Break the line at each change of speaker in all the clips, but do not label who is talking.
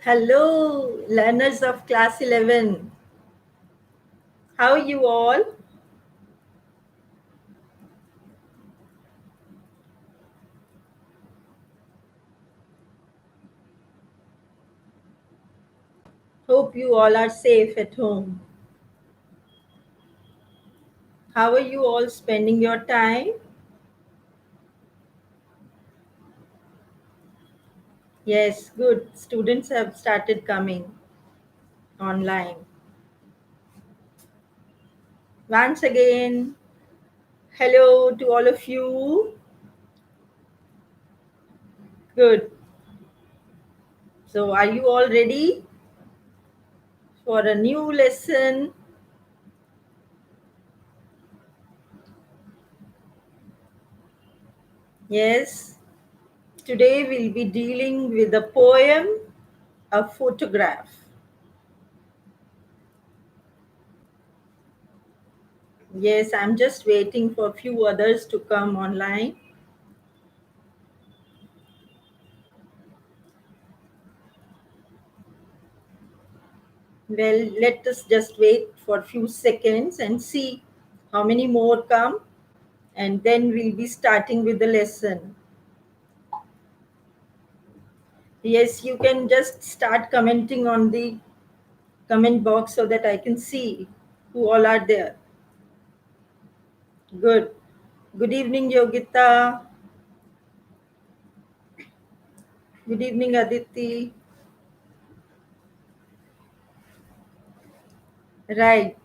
Hello, learners of class 11. How are you all? Hope you all are safe at home. How are you all spending your time? Yes, good. Students have started coming online. Once again, hello to all of you. Good. So, are you all ready for a new lesson? Yes. Today we'll be dealing with a poem, a photograph. Yes, I'm just waiting for a few others to come online. Well, let us just wait for a few seconds and see how many more come, and then we'll be starting with the lesson. Yes, you can just start commenting on the comment box so that I can see who all are there. Good. Good evening, Yogita. Good evening, Aditi. Right.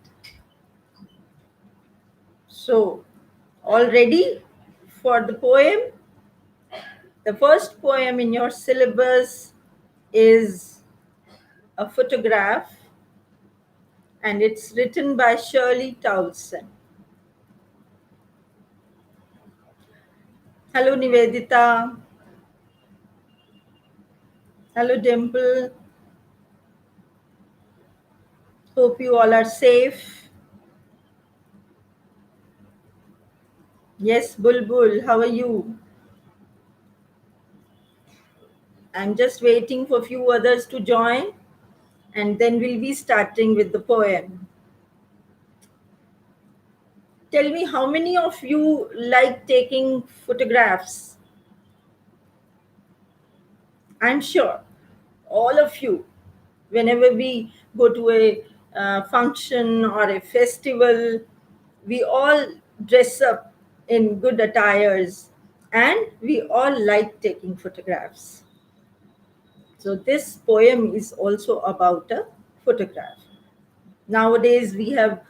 So, all ready for the poem? The first poem in your syllabus is a photograph, and it's written by Shirley Toulson. Hello, Nivedita. Hello, Dimple. Hope you all are safe. Yes, Bulbul, how are you? I'm just waiting for a few others to join, and then we'll be starting with the poem. Tell me, how many of you like taking photographs? I'm sure all of you, whenever we go to a function or a festival, we all dress up in good attires and we all like taking photographs. So, this poem is also about a photograph. Nowadays, we have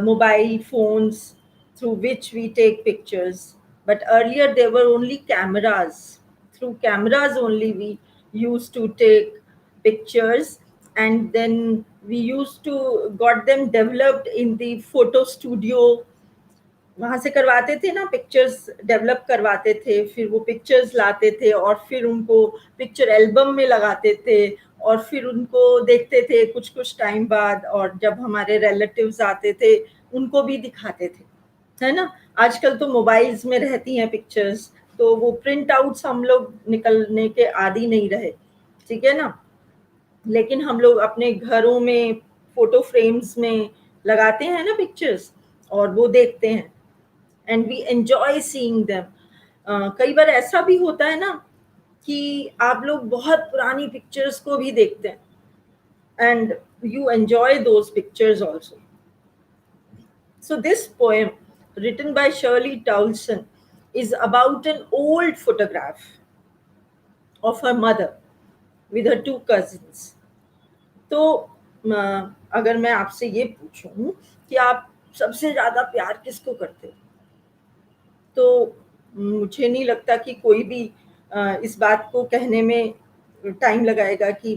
mobile phones through which we take pictures, but earlier there were only cameras. Through cameras only we used to take pictures, and then we used to got them developed in the photo studio. वहाँ से करवाते थे ना, pictures develop करवाते थे, फिर वो pictures लाते थे और फिर उनको पिक्चर एल्बम में लगाते थे और फिर उनको देखते थे कुछ कुछ टाइम बाद, और जब हमारे रिलेटिव्स आते थे उनको भी दिखाते थे, है ना। आजकल तो मोबाइल्स में रहती हैं पिक्चर्स, तो वो प्रिंट आउट्स हम लोग निकलने के आदी नहीं रहे, ठीक है ना। लेकिन हम लोग अपने घरों में फोटो फ्रेम्स में लगाते हैं ना पिक्चर्स, और वो देखते हैं, and we enjoy seeing them. कई बार ऐसा भी होता है ना कि आप लोग बहुत पुरानी पिक्चर्स को भी देखते हैं, and you enjoy those pictures also. So this poem, written by Shirley Toulson, is about an old photograph of her mother with her two cousins. तो अगर मैं आपसे ये पूछूं कि आप सबसे ज्यादा प्यार किसको करते हो, तो मुझे नहीं लगता कि कोई भी इस बात को कहने में टाइम लगाएगा कि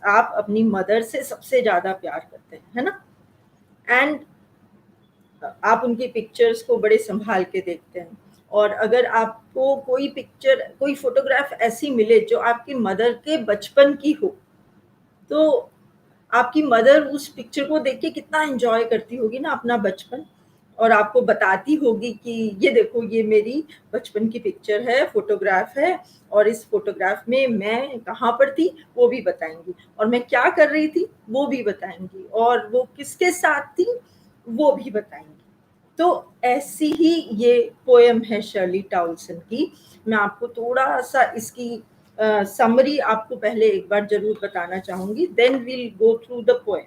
आप अपनी मदर से सबसे ज्यादा प्यार करते हैं, है ना। एंड आप उनकी पिक्चर्स को बड़े संभाल के देखते हैं, और अगर आपको कोई पिक्चर, कोई फोटोग्राफ ऐसी मिले जो आपकी मदर के बचपन की हो, तो आपकी मदर उस पिक्चर को देख के कितना एंजॉय करती होगी ना अपना बचपन, और आपको बताती होगी कि ये देखो ये मेरी बचपन की पिक्चर है, फोटोग्राफ है, और इस फोटोग्राफ में मैं कहाँ पर थी वो भी बताएंगी, और मैं क्या कर रही थी वो भी बताएंगी, और वो किसके साथ थी वो भी बताएंगी। तो ऐसी ही ये पोएम है शर्ली टाउलसन की। मैं आपको थोड़ा सा इसकी समरी आपको पहले एक बार जरूर बताना चाहूंगी, then we'll go through the poem.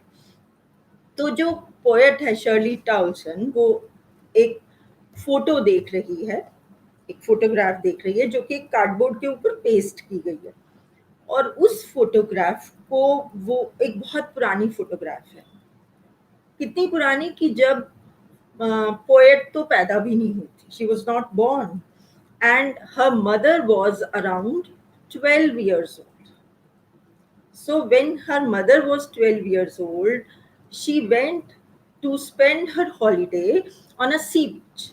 तो जो पोएट है शर्ली टाउलसन, वो एक फोटो देख रही है, एक फोटोग्राफ देख रही है जो कि कार्डबोर्ड के ऊपर पेस्ट की गई है, और उस फोटोग्राफ को, वो एक बहुत पुरानी फोटोग्राफ है, कितनी पुरानी कि जब पोएट तो पैदा भी नहीं हुई थी, she was not born, and her mother was around 12 years old. So when her mother was 12 years old, she went to spend her holiday on a sea beach.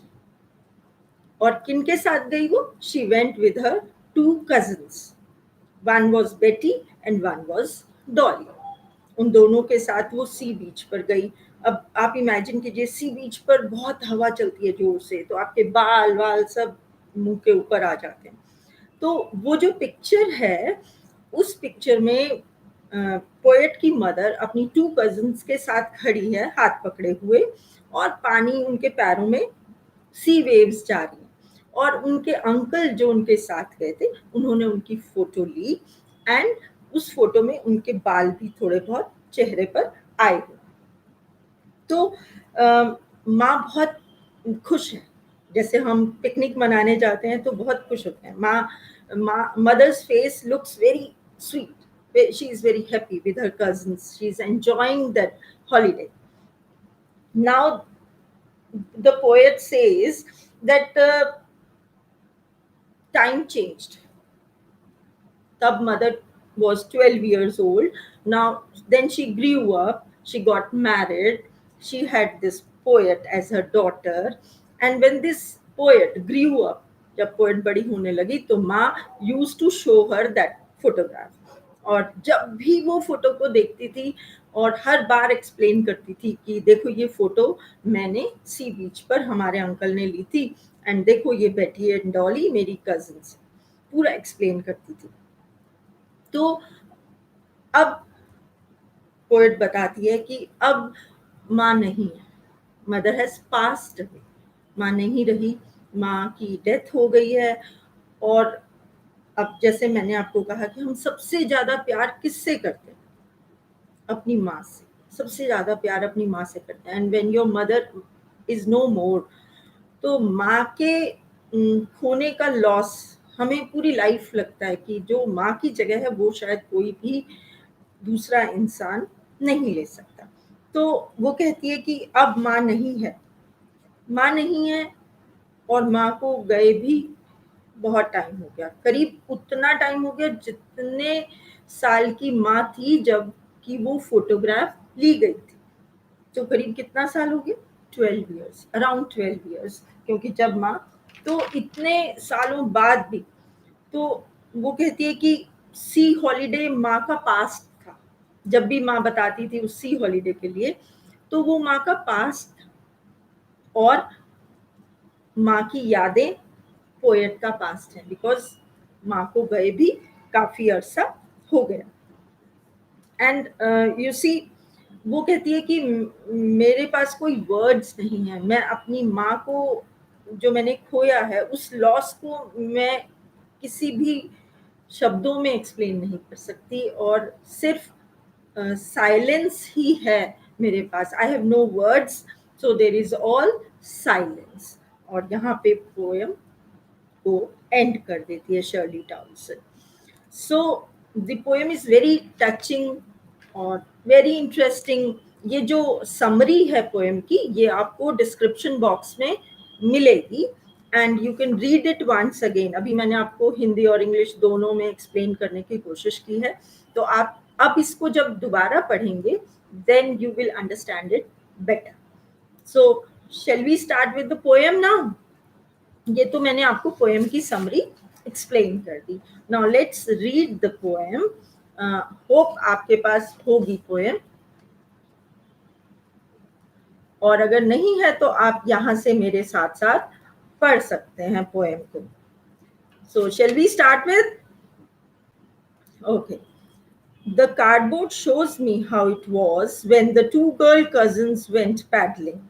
और किनके साथ गई वो? She went with her two cousins. One was Betty and one was Dolly. उन दोनों के साथ वो सी बीच पर गई। अब आप इमेजिन कीजिए, सी बीच पर बहुत हवा चलती है जोर से, तो आपके बाल वाल सब मुंह के ऊपर आ जाते हैं। तो वो जो पिक्चर है, उस पिक्चर में पोएट की मदर अपनी टू कजिन्स के साथ खड़ी है, हाथ पकड़े हुए, और पानी उनके पैरों में, सी वेव्स जा रही हैं, और उनके अंकल जो उनके साथ गए थे उन्होंने उनकी फोटो ली, एंड उस फोटो में उनके बाल भी थोड़े बहुत चेहरे पर आए हुए। तो माँ बहुत खुश है, जैसे हम पिकनिक मनाने जाते हैं तो बहुत खुश होते हैं। माँ mother's face looks very sweet, she is very happy with her cousins, she is enjoying that holiday. Now the poet says that time changed. Tab mother was 12 years old. Now, then she grew up, she got married, she had this poet as her daughter. And when this poet grew up, जब poet बड़ी होने लगी, तो माँ used to show her that photograph, और जब भी वो फोटो को देखती थी और हर बार एक्सप्लेन करती थी कि देखो ये फोटो मैंने सी बीच पर हमारे अंकल ने ली थी, एंड देखो ये बेटी एंड डॉली मेरी कजिन्स, पूरा एक्सप्लेन करती थी। तो अब पोएट बताती है कि अब माँ नहीं है, मदर हैज पास्ड अवे, माँ नहीं रही, माँ की डेथ हो गई है। और अब जैसे मैंने आपको कहा कि हम सबसे ज्यादा प्यार किससे करते हैं? अपनी माँ से, सबसे ज्यादा प्यार अपनी माँ से करते हैं। And when your mother is no more, तो माँ के खोने का लॉस हमें पूरी लाइफ लगता है कि जो माँ की जगह है वो शायद कोई भी दूसरा इंसान नहीं ले सकता। तो वो कहती है कि अब माँ नहीं है, माँ नहीं है, और माँ को गए भी बहुत टाइम हो गया, करीब उतना टाइम हो गया जितने साल की माँ थी जब कि वो फोटोग्राफ ली गई थी। तो करीब कितना साल हो गया? 12 years, अराउंड 12 years, क्योंकि जब माँ, तो इतने सालों बाद भी, तो वो कहती है कि सी हॉलीडे माँ का पास्ट था। जब भी माँ बताती थी उस सी हॉलीडे के लिए, तो वो माँ का पास्ट था, और माँ की यादें पोएट का पास्ट है, बिकॉज माँ को गए भी काफी अरसा हो गया। एंड यू सी, वो कहती है कि मेरे पास कोई वर्ड्स नहीं है, मैं अपनी माँ को जो मैंने खोया है उस लॉस को मैं किसी भी शब्दों में एक्सप्लेन नहीं कर सकती, और सिर्फ साइलेंस ही है मेरे पास। I have no words, so there is all silence. और यहाँ पे पोएम को एंड कर देती है Shirley Toulson. So the poem is very touching और वेरी इंटरेस्टिंग। ये जो समरी है पोएम की, ये आपको डिस्क्रिप्शन बॉक्स में मिलेगी, and you can read it once again. अभी मैंने आपको हिंदी और इंग्लिश दोनों में एक्सप्लेन करने की कोशिश की है, तो आप अब इसको जब दोबारा पढ़ेंगे then you will understand it better. So shall we start with the poem now? ये तो मैंने आपको पोएम की समरी एक्सप्लेन कर दी। Now let's read the poem. Hope आपके पास होगी पोएम, और अगर नहीं है तो आप यहाँ से मेरे साथ साथ पढ़ सकते हैं पोएम को. So shall we start with? Okay. The cardboard shows me how it was when the two girl cousins went paddling,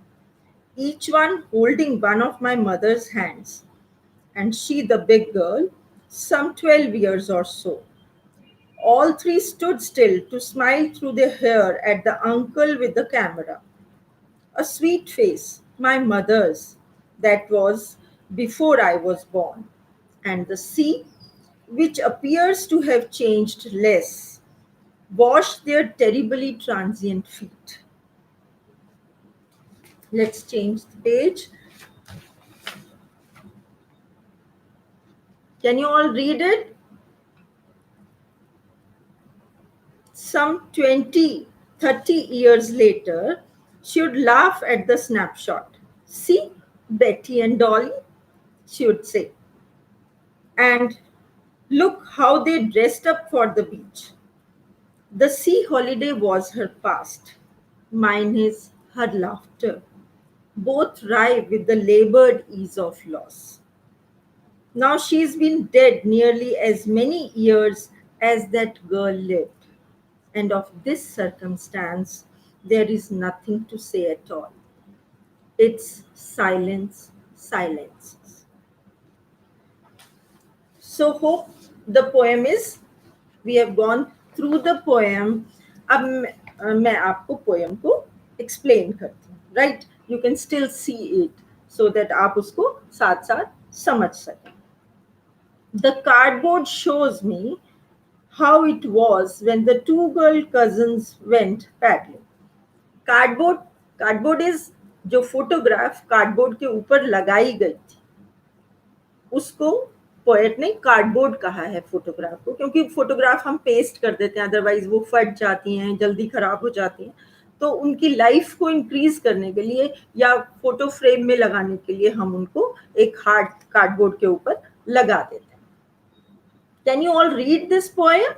each one holding one of my mother's hands, and she, the big girl, some 12 years or so. All three stood still to smile through their hair at the uncle with the camera. A sweet face, my mother's, that was before I was born, and the sea, which appears to have changed less, washed their terribly transient feet. Let's change the page. Can you all read it? Some 20, 30 years later, she would laugh at the snapshot. See, Betty and Dolly, she would say. And look how they dressed up for the beach. The sea holiday was her past. Mine is her laughter, both ripe with the labored ease of loss. Now she's been dead nearly as many years as that girl lived. And of this circumstance, there is nothing to say at all. It's silence, silence. So, hope the poem is, we have gone through the poem. अब मैं आपको poem को explain करती हूँ, right? You can still see it so that आप उसको साथ साथ समझ सकें. The cardboard shows me how it was when the two girl cousins went paddling. Cardboard is जो फोटोग्राफ कार्डबोर्ड के ऊपर लगाई गई थी, उसको पोएट ने कार्डबोर्ड कहा है फोटोग्राफ को, क्योंकि फोटोग्राफ हम पेस्ट कर देते हैं, अदरवाइज वो फट जाती हैं, जल्दी खराब हो जाती हैं. तो उनकी लाइफ को इंक्रीज करने के लिए या फोटो फ्रेम में लगाने के लिए हम उनको एक हार्ड कार्डबोर्ड के ऊपर लगा देते हैं. Can you all read this poem?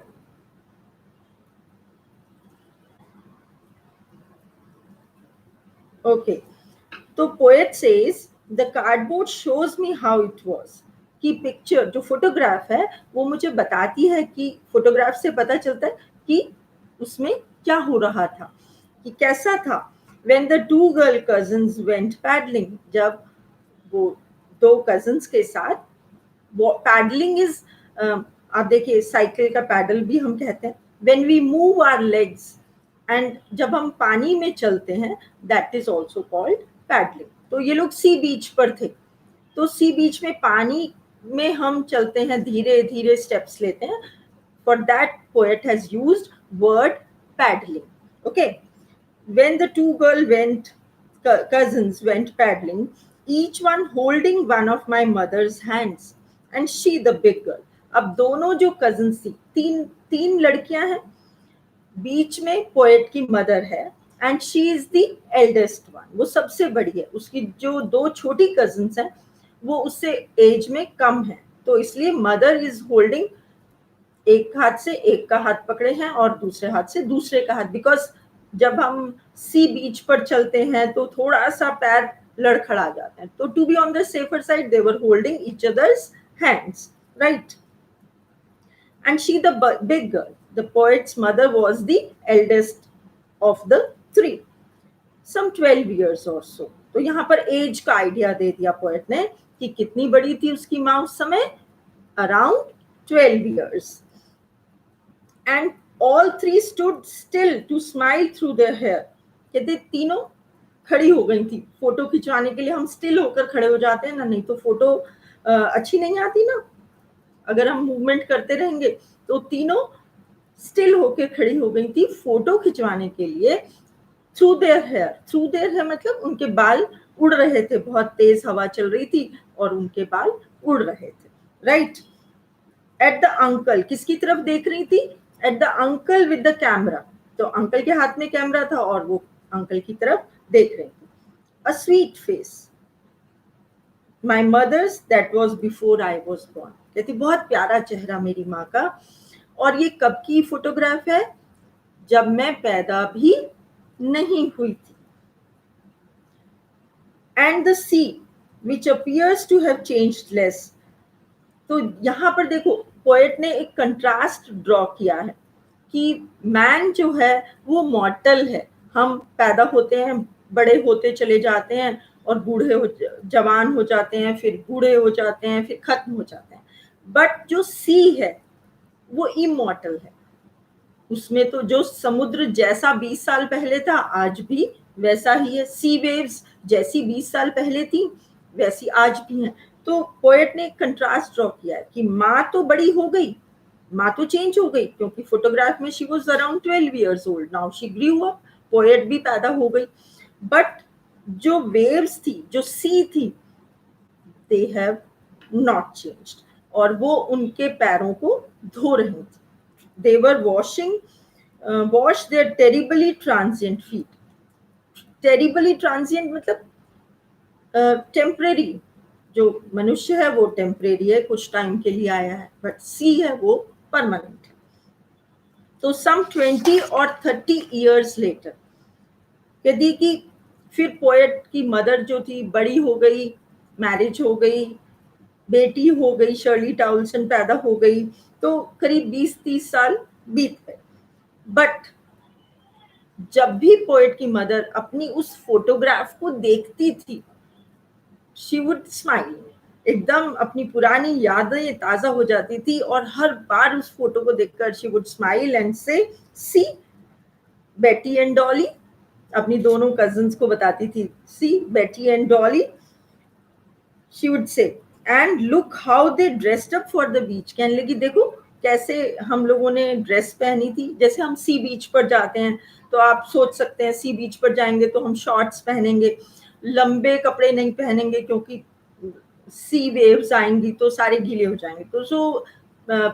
Okay. तो poet says the cardboard shows me how it was. कि पिक्चर जो फोटोग्राफ है वो मुझे बताती है कि फोटोग्राफ से पता चलता है कि उसमें क्या हो रहा था, कि कैसा था. When the two girl cousins went paddling, जब वो दो cousins के साथ, पैडलिंग इज, आप देखिए साइकिल का पैडल भी हम कहते हैं. When we move our legs, एंड जब हम पानी में चलते हैं, that is also called paddling. तो ये लोग सी बीच पर थे, तो सी बीच में पानी में हम चलते हैं, धीरे धीरे स्टेप्स लेते हैं. For that poet has used word paddling. Okay. When the two girl went cousins went paddling, each one holding one of my mother's hands, and she the big girl. अब दोनों जो cousins थी, तीन लड़कियां हैं, बीच में पोएट की mother है, and she is the eldest one, वो सबसे बड़ी है. उसकी जो दो छोटी कजिन्स हैं वो उससे एज में कम है, तो इसलिए मदर इज होल्डिंग, एक हाथ से एक का हाथ पकड़े हैं और दूसरे हाथ से दूसरे का हाथ, बिकॉज जब हम सी बीच पर चलते हैं तो थोड़ा सा पैर लड़खड़ा जाते हैं, तो to be on the safer side they were holding each other's hands, right. And she the big girl. The poet's mother was the eldest of the three, some 12 years or so. तो यहाँ पर as का idea दे दिया poet ने कि कितनी बड़ी थी उसकी माँ उस समय, around 12 years. And all three stood still to smile through their hair. कहते तीनों खड़ी हो गई थी. फोटो खिंचवाने के लिए हम स्टिल होकर खड़े हो जाते हैं ना, नहीं तो फोटो अच्छी नहीं आती ना, अगर हम मूवमेंट करते रहेंगे. तो तीनों स्टिल होकर खड़ी हो गई थी फोटो खिंचवाने के लिए. थ्रू देयर हेयर मतलब उनके बाल उड़ रहे थे, बहुत तेज हवा चल रही थी और उनके बाल उड़ रहे थे, राइट. एट द अंकल, किसकी तरफ देख रही थी? At the uncle with the camera, तो अंकल के हाथ में कैमरा था और वो अंकल की तरफ देख रही थी. A sweet face, my mother's, that was before I was born. कहती बहुत प्यारा चेहरा मेरी माँ का, और ये कब की फोटोग्राफ है? जब मैं पैदा भी नहीं हुई थी. and the sea which appears to have changed less. तो यहाँ पर देखो पोएट ने एक कंट्रास्ट ड्रॉ किया है कि मैन जो है वो मॉर्टल है, हम पैदा होते हैं, बड़े होते चले जाते हैं और बूढ़े हो, जवान हो जाते हैं, फिर बूढ़े हो जाते हैं, फिर खत्म हो जाते हैं। बट जो सी है वो इमॉर्टल है, उसमें तो जो समुद्र जैसा 20 साल पहले था आज भी वैसा ही है, सी वेव्स जैसी 20 साल पहले थी वैसी आज भी है। तो पोएट ने एक कंट्रास्ट ड्रॉ किया है कि माँ तो बड़ी हो गई, माँ तो चेंज हो गई, क्योंकि फोटोग्राफ में she was around 12 years old, now she grew up, poet भी पैदा हो गई, बट जो वेव्स थी, जो सी थी, दे हैव नॉट चेंज्ड, और वो उनके पैरों को धो रही थी। They were wash their terribly transient feet. Terribly transient मतलब टेम्परेरी, जो मनुष्य है वो टेम्परेरी है, कुछ टाइम के लिए आया है, बट सी है वो परमानेंट है। तो सम 20 और 30 years later, यदि कि फिर पोएट की मदर जो थी बड़ी हो गई, मैरिज हो गई, बेटी हो गई, शर्ली टाउल्सन पैदा हो गई, तो करीब 20-30 साल बीत गए। बट जब भी पोएट की मदर अपनी उस फोटोग्राफ को देखती थी, शी वुड स्माइल, एकदम अपनी पुरानी यादें ताजा हो जाती थी, और हर बार उस फोटो को देखकर शी वुड स्माइल एंड से सी बेटी एंड डॉली, अपनी दोनों कजिन्स को बताती थी, सी बेटी and Dolly, she would say, and look how they dressed up for the beach, कहने लगी देखो कैसे हम लोगों ने ड्रेस पहनी थी, जैसे हम सी बीच पर जाते हैं तो आप सोच सकते हैं सी बीच पर जाएंगे तो हम शॉर्ट्स पहनेंगे, लंबे कपड़े नहीं पहनेंगे क्योंकि सी वेव्स आएंगी तो सारे गीले हो जाएंगे। तो सो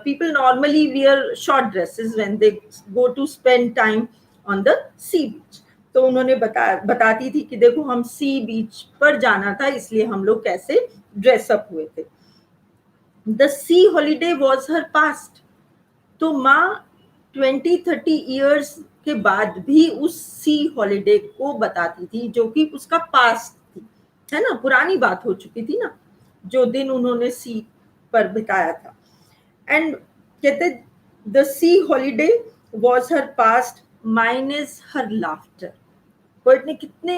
people normally wear short dresses when they go to spend time on the sea beach। तो उन्होंने बताती थी कि देखो हम सी बीच पर जाना था इसलिए हम लोग कैसे ड्रेसअप हुए थे। The C holiday was her past. तो माँ 20-30 years के बाद भी उस सी हॉलीडे को बताती थी जो कि उसका पास्ट थी, है ना, पुरानी बात हो चुकी थी ना, जो दिन उन्होंने सी पर बिताया था। एंड कहते the C holiday was her past, mine is her laughter. Poet ने कितने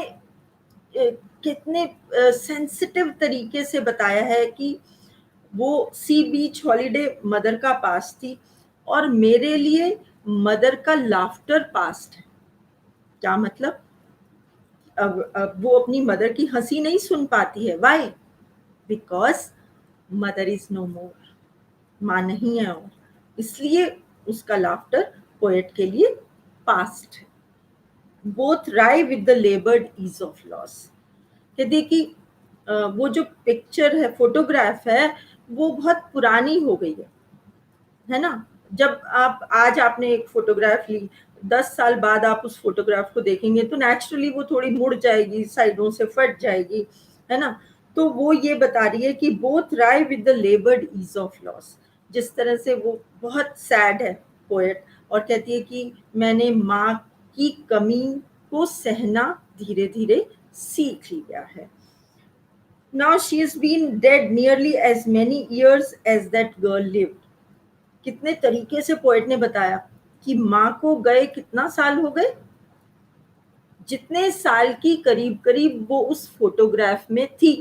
कितने सेंसिटिव तरीके से बताया है कि वो सी बीच हॉलीडे मदर का पास्ट थी और मेरे लिए मदर का लाफ्टर पास्ट है। क्या मतलब? अब वो अपनी मदर की हंसी नहीं सुन पाती है, why? Because mother is no more, माँ नहीं है और इसलिए उसका लाफ्टर पोएट के लिए पास्ट है। Both wry with the laboured ease of loss. कि देखिए वो जो पिक्चर है, फोटोग्राफ है, वो बहुत पुरानी हो गई है ना। जब आप आज आपने एक फोटोग्राफ ली, 10 साल बाद आप उस फोटोग्राफ को देखेंगे तो नेचुरली वो थोड़ी मुड़ जाएगी, साइडों से फट जाएगी, है ना। तो वो ये बता रही है कि both wry with the laboured ease of loss, जिस तरह से वो बहुत सैड है पोएट, और कहती है कि मैंने माँ की कमी को सहना धीरे धीरे सीख लिया है। Now she has been dead nearly as many years as that girl lived। कितने तरीके से पोएट ने बताया कि माँ को गए कितना साल हो गए, जितने साल की करीब करीब वो उस फोटोग्राफ में थी।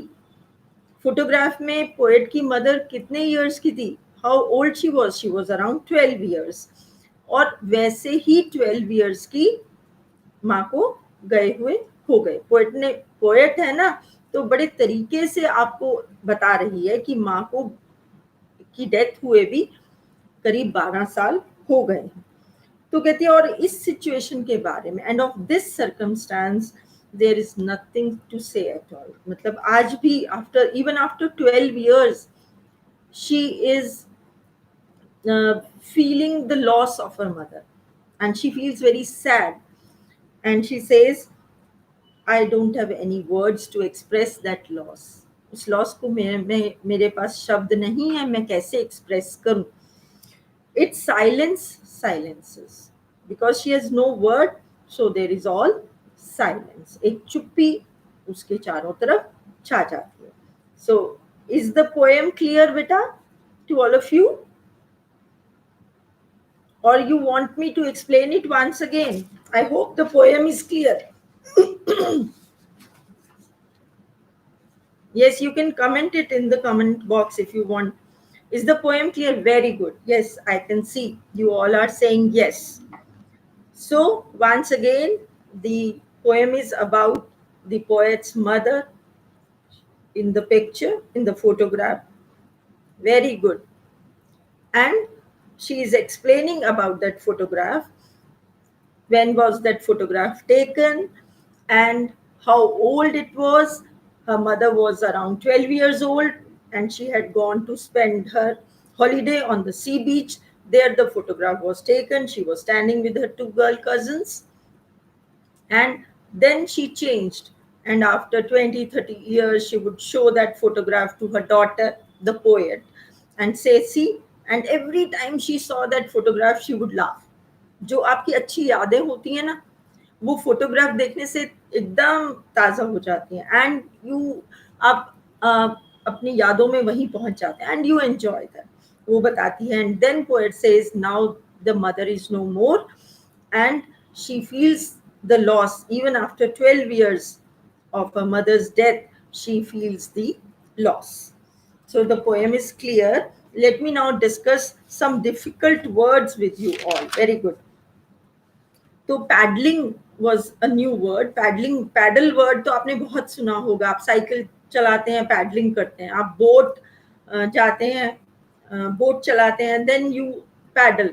फोटोग्राफ में पोएट की मदर कितने इयर्स की थी, how old she was around 12 years, और वैसे ही 12 इयर्स की माँ को गए हुए हो गए। पोएट है ना, तो बड़े तरीके से आपको बता रही है कि माँ को की डेथ हुए भी करीब 12 साल हो गए। तो कहती है और इस सिचुएशन के बारे में, and of this circumstance there is nothing to say at all. मतलब आज भी even after 12 years she is feeling the loss of her mother and she feels very sad and she says I don't have any words to express that loss। उस loss को मेरे पास शब्द नहीं है, मैं कैसे एक्सप्रेस करूं। It's silences because she has no word, so there is all silence। एक चुप्पी उसके चारों तरफ छा जाती है. So is the poem clear, beta, to all of you, or you want me to explain it once again? I hope the poem is clear. Yes, you can comment it in the comment box if you want. Is the poem clear? Very good. Yes, I can see you all are saying yes. So, once again, the poem is about the poet's mother in the picture, in the photograph. Very good. And she is explaining about that photograph. When was that photograph taken and how old it was. Her mother was around 12 years old and she had gone to spend her holiday on the sea beach. There, the photograph was taken. She was standing with her two girl cousins, and then she changed. And after 20, 30 years, she would show that photograph to her daughter, the poet, and say, see, and every time she saw that photograph, she would laugh. जो आपकी अच्छी यादें होती हैं ना, वो photograph देखने से एकदम ताज़ा हो जाती हैं, एंड यू आप अपनी यादों में वहीं पहुंच जाते हैं, एंड यू एंजॉय दैट. वो बताती है, and then poet says now the mother is no more and she feels the loss even after 12 years of her mother's death. She feels the loss. So the poem is clear. Let me now discuss some difficult words with you all. Very good. तो paddling was a new word. Paddling, paddle word तो आपने बहुत सुना होगा. आप cycle चलाते हैं, paddling करते हैं. आप बोट जाते हैं, बोट चलाते हैं, then you paddle.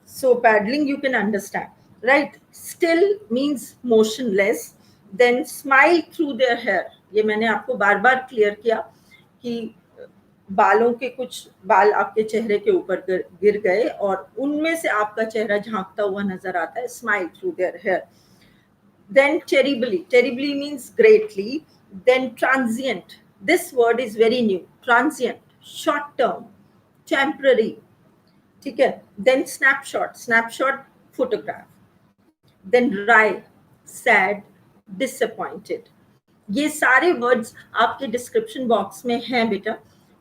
So paddling you can understand, right. Still means motionless. Then smile through their hair. ये मैंने आपको बार बार क्लियर किया कि बालों के कुछ बाल आपके चेहरे के ऊपर गिर गए और उनमें से आपका चेहरा झांकता हुआ नजर आता है. Smile through their hair. Then terribly. Terribly means greatly. Then transient. This word is very new. Transient, short term, temporary. ठीक है. Then snapshot. Snapshot photograph. Then wry, sad, disappointed. ये सारे वर्ड्स आपके डिस्क्रिप्शन बॉक्स में हैं बेटा.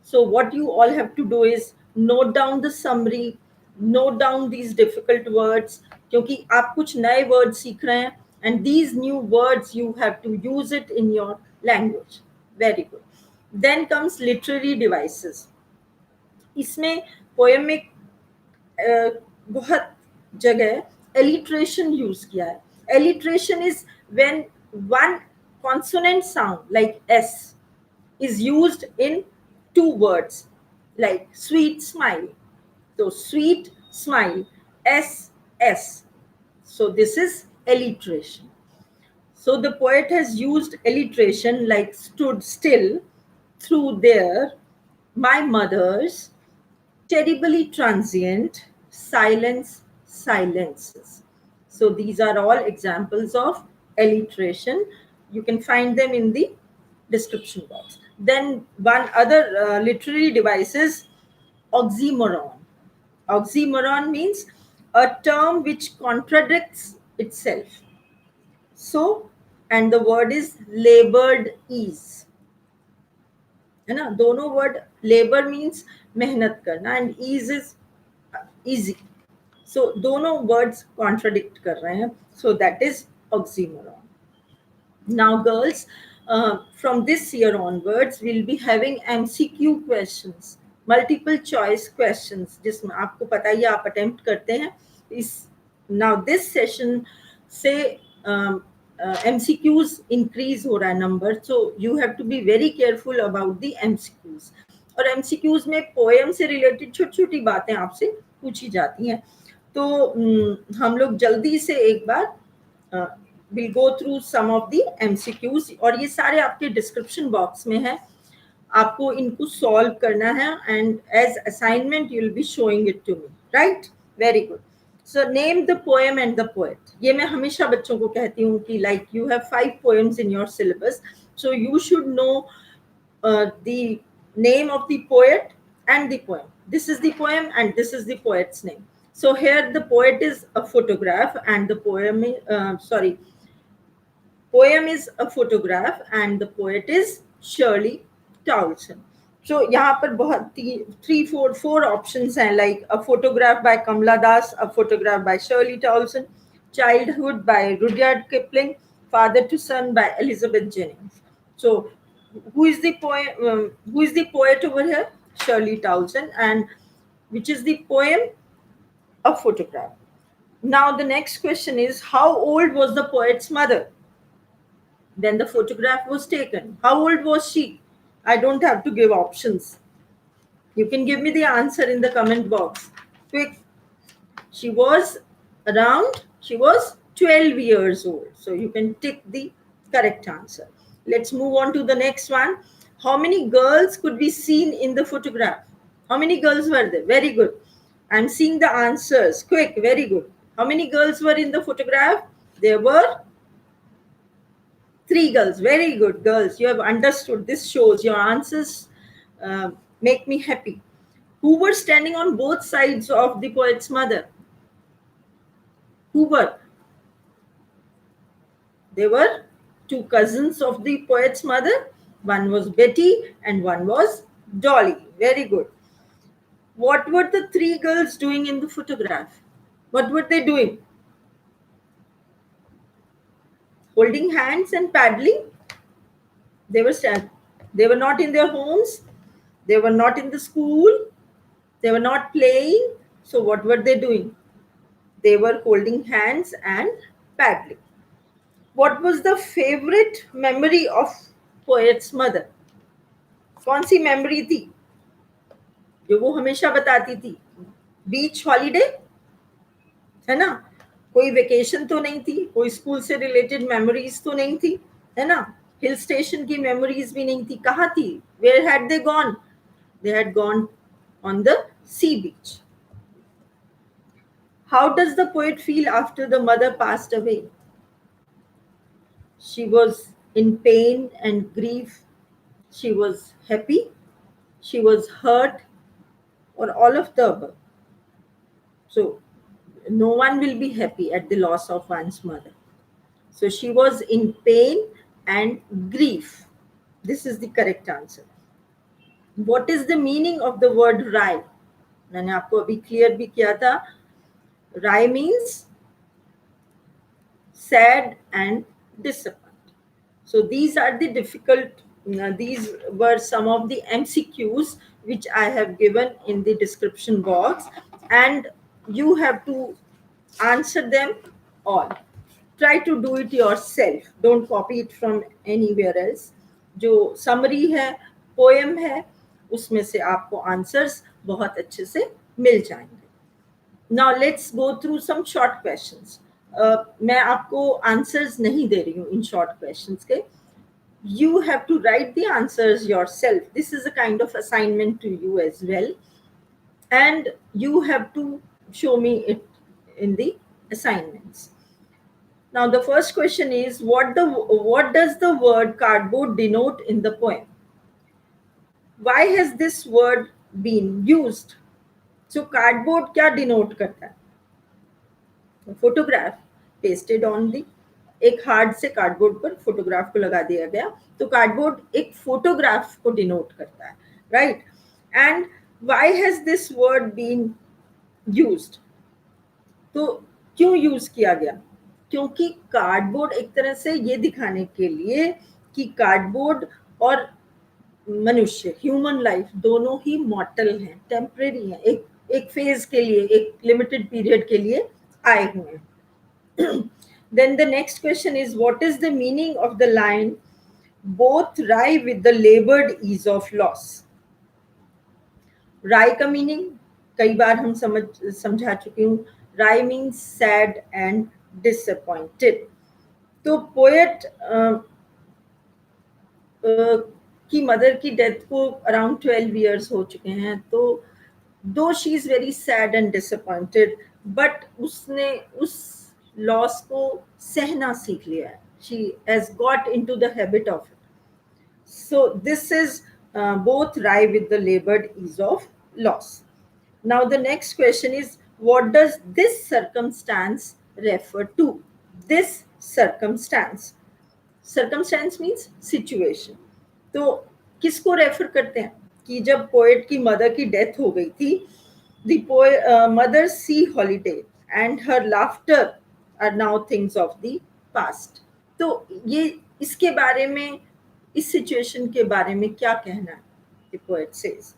So what you all have to do is note down the summary, note down these difficult words, क्योंकि आप कुछ नए words सीख रहे हैं, and these new words you have to use it in your language. Very good. Then comes literary devices. इसमें poem में बहुत जगह alliteration use किया है. Alliteration is when one consonant sound like S is used in two words, like sweet smile. So sweet smile, S S. So this is alliteration. So the poet has used alliteration like stood still, through there, my mother's, terribly transient, silence, silences. So these are all examples of alliteration. You can find them in the description box. Then one other literary device is oxymoron. Oxymoron means a term which contradicts itself. So, and the word is labored ease. है ना. दोनों word, labour means मेहनत करना and ease is easy. सो दोनों words contradict कर रहे हैं. So that is oxymoron. Now girls, from this year onwards we'll be having MCQ questions, multiple choice questions, जिसमें आपको पता ही आप अटेम्प्ट करते हैं. इस now this session से MCQs increase हो रहा है number, so you have to be very careful about the MCQs. और MCQs में पोएम से रिलेटेड छोटी छोटी बातें आपसे पूछी जाती हैं. तो हम लोग जल्दी से एक बार we'll go through some of the MCQs, और ये सारे आपके डिस्क्रिप्शन बॉक्स में है. आपको इनको सॉल्व करना है and as assignment you'll be showing it to me, right? Very good. So name the poem and the poet. ये मैं हमेशा बच्चों को कहती हूँ कि like you have 5 poems in your syllabus, so you should know the name of the poet and the poem. This is the poem and this is the poet's name. So here the poet is a photograph and the poem is a photograph and the poet is Shirley Toulson. So यहाँ पर बहुत four options हैं, like a photograph by Kamala Das, a photograph by Shirley Toulson, Childhood by Rudyard Kipling, Father to Son by Elizabeth Jennings. So who is the poet? Who is the poet over here? Shirley Toulson. And which is the poem? A photograph. Now the next question is, how old was the poet's mother? Then the photograph was taken. How old was she? I don't have to give options. You can give me the answer in the comment box. Quick. She was she was 12 years old. So you can tick the correct answer. Let's move on to the next one. How many girls could be seen in the photograph? How many girls were there? Very good. I'm seeing the answers. Quick, very good. How many girls were in the photograph? There were 3 girls. Very good, girls. You have understood. This shows your answers make me happy. Who were standing on both sides of the poet's mother? Who were? There were 2 cousins of the poet's mother. One was Betty and one was Dolly. Very good. What were the 3 girls doing in the photograph? What were they doing? Holding hands and paddling. They were not in their homes. They were not in the school. They were not playing. So what were they doing? They were holding hands and paddling. What was the favorite memory of poet's mother? कौन सी memory थी जो वो हमेशा बताती थी? बीच holiday है ना, कोई वेकेशन तो नहीं थी, कोई स्कूल से रिलेटेड मेमोरीज तो नहीं थी, है ना, हिल स्टेशन की मेमोरीज भी नहीं थी. कहाँ थी? Where had they gone? They had gone on the sea beach. How does the poet feel after the mother passed away? She was in pain and grief. She was happy. She was hurt, or all of the above. So, no one will be happy at the loss of one's mother. So, she was in pain and grief. This is the correct answer. What is the meaning of the word rye? मैंने आपको अभी clear भी किया था. Rye means sad and disappointed. So these are the these were some of the MCQs which I have given in the description box, and you have to answer them all. Try to do it yourself. Don't copy it from anywhere else. जो summary है, poem है, उसमें से आपको answers बहुत अच्छे से मिल जाएंगे. Now let's go through some short questions. मैं आपको answers नहीं दे रही हूँ in short questions के. You have to write the answers yourself. This is a kind of assignment to you as well. And you have to show me it in the assignments. Now the first question is, what does the word cardboard denote in the poem? Why has this word been used? So cardboard क्या denote करता है? Photograph pasted on the, एक hard से cardboard पर photograph को लगा दिया गया, तो कार्डबोर्ड एक फोटोग्राफ को डिनोट करता है, right? And why has this word been used? तो क्यों यूज किया गया? क्योंकि कार्डबोर्ड एक तरह से ये दिखाने के लिए कि कार्डबोर्ड और मनुष्य, ह्यूमन लाइफ, दोनों ही मॉर्टल हैं, टेम्परेरी हैं, एक फेज के लिए, एक लिमिटेड पीरियड के लिए आए हुए हैं. Then the next question is, what is the meaning of the line, both rye with the labored ease of loss? Rye का मीनिंग कई बार हम समझा चुकी हूँ. Rye means sad and disappointed. तो पोएट की मदर की डेथ को अराउंड 12 years हो चुके हैं, तो दो she is very sad and disappointed, but उसने उस लॉस को सहना सीख लिया है. She has got into the habit of it. So this is both rye with the labored ease of loss. Now the next question is, what does this circumstance refer to? This circumstance means situation. तो किसको refer करते हैं कि जब poet की mother की death हो गई थी, the mother sea holiday and her laughter are now things of the past. तो ये इसके बारे में, इस सिचुएशन के बारे में क्या कहना है? The poet says.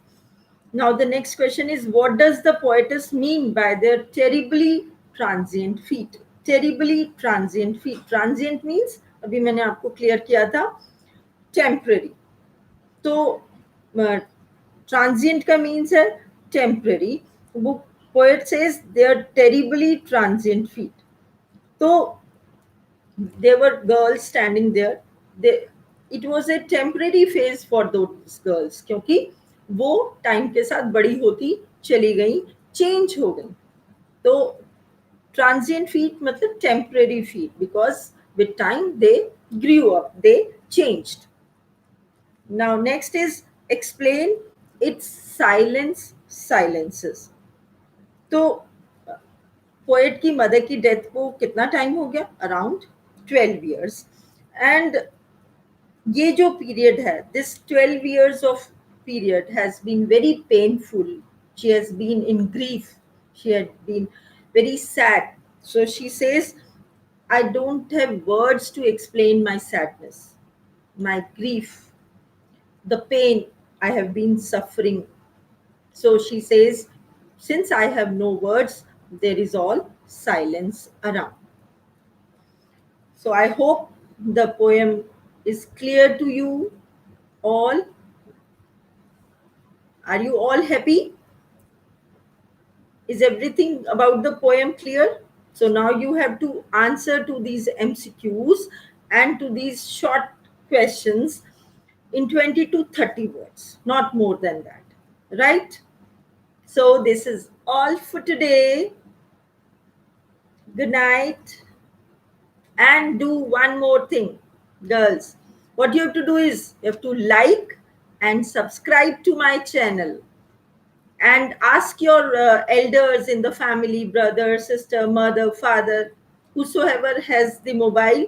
Now the next question is, what does the poetess mean by their terribly transient feat? Terribly transient feat. Transient means अभी मैंने आपको क्लियर किया था टेम्पररी। तो ट्रांजिएंट का मीन्स है टेम्पररी। वो poet says they are terribly transient feet. तो there were girls standing there, they, it was a temporary phase for those girls क्योंकि वो टाइम के साथ बड़ी होती चली गई, चेंज हो गई। तो ट्रांजिएंट फीट मतलब temporary feet, because with time they grew up, they changed. Now next is explain it's silence silences. तो पोएट की मदर की डेथ को कितना टाइम हो गया? Around 12 years। एंड ये जो पीरियड है, this 12 years of period has been very painful. She has been in grief, she had been very sad. So she says, I don't have words to explain my sadness, my grief, the pain I have been suffering. So she says, since I have no words, there is all silence around. So I hope the poem is clear to you all. Are you all happy? Is everything about the poem clear? So now you have to answer to these MCQs and to these short questions in 20 to 30 words, not more than that. Right? So this is all for today. Good night. And do one more thing, girls. What you have to do is you have to like and subscribe to my channel, and ask your elders in the family, brother, sister, mother, father, whosoever has the mobile,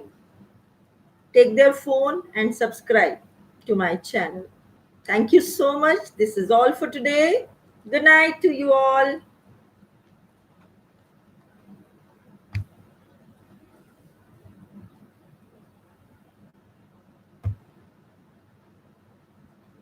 take their phone and subscribe to my channel. Thank you so much. This is all for today. Good night to you all.